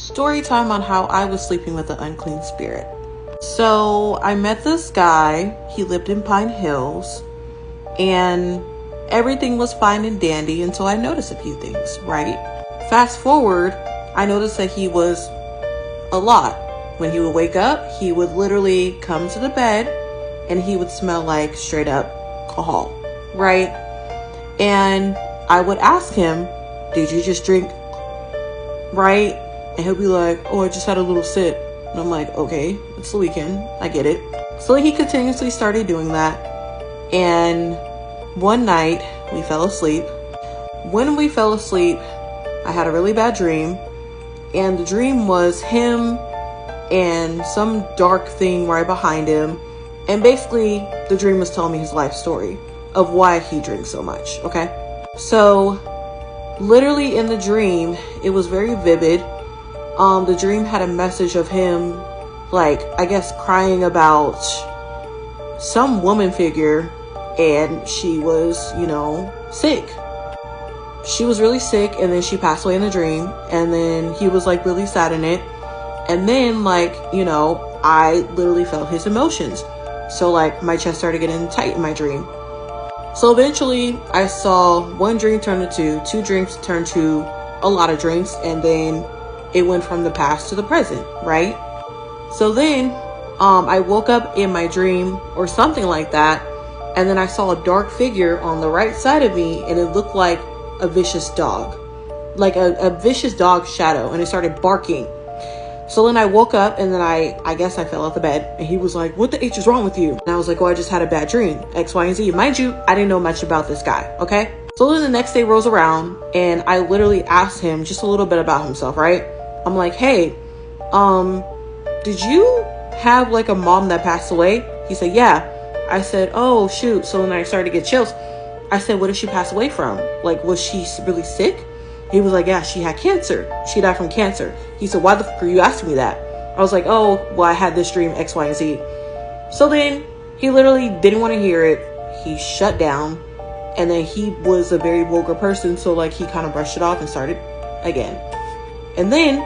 Story time on how I was sleeping with an unclean spirit. So I met this guy. He lived in Pine Hills, and everything was fine and dandy until I noticed a few things, right? Fast forward, I noticed that he was a lot. When he would wake up, he would literally come to the bed and he would smell like straight up alcohol, right? And I would ask him, did you just drink? Right? And he'll be like, oh, I just had a little sip. And I'm like, okay, it's the weekend. I get it. So he continuously started doing that. And one night we fell asleep. When we fell asleep, I had a really bad dream. And the dream was him and some dark thing right behind him. And basically the dream was telling me his life story of why he drinks so much. Okay. So literally in the dream, it was very vivid. The dream had a message of him, like, I guess crying about some woman figure, and she was, sick. She was really sick, and then she passed away in the dream, and then he was like really sad in it. And then I literally felt his emotions. So like my chest started getting tight in my dream. So eventually I saw one drink turn to two drinks turn to a lot of drinks, and then it went from the past to the present, right? So then I woke up in my dream or something like that, and then I saw a dark figure on the right side of me, and it looked like a vicious dog, like a vicious dog shadow, and it started barking. So then I woke up, and then I guess I fell out the bed, and he was like, what the H is wrong with you? And I was like, oh, I just had a bad dream, X, Y, and Z. Mind you, I didn't know much about this guy, okay? So then the next day rolls around, and I literally asked him just a little bit about himself, right? I'm like, hey, did you have like a mom that passed away? He said, yeah. I said, oh, shoot. So then I started to get chills. I said, what did she pass away from? Like, was she really sick? He was like, yeah, she had cancer. She died from cancer. He said, why the fuck are you asking me that? I was like, oh, well, I had this dream, X, Y, and Z. So then he literally didn't want to hear it. He shut down. And then he was a very vulgar person. So like he kind of brushed it off and started again. And then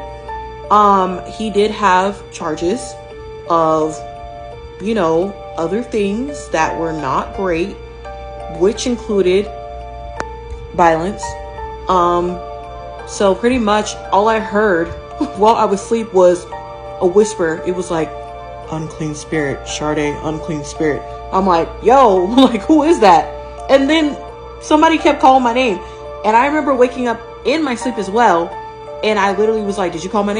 he did have charges of, other things that were not great, which included violence. So pretty much all I heard while I was asleep was a whisper. It was like, unclean spirit, Sade, unclean spirit. I'm like, yo, like, who is that? And then somebody kept calling my name. And I remember waking up in my sleep as well. And I literally was like, did you call my name?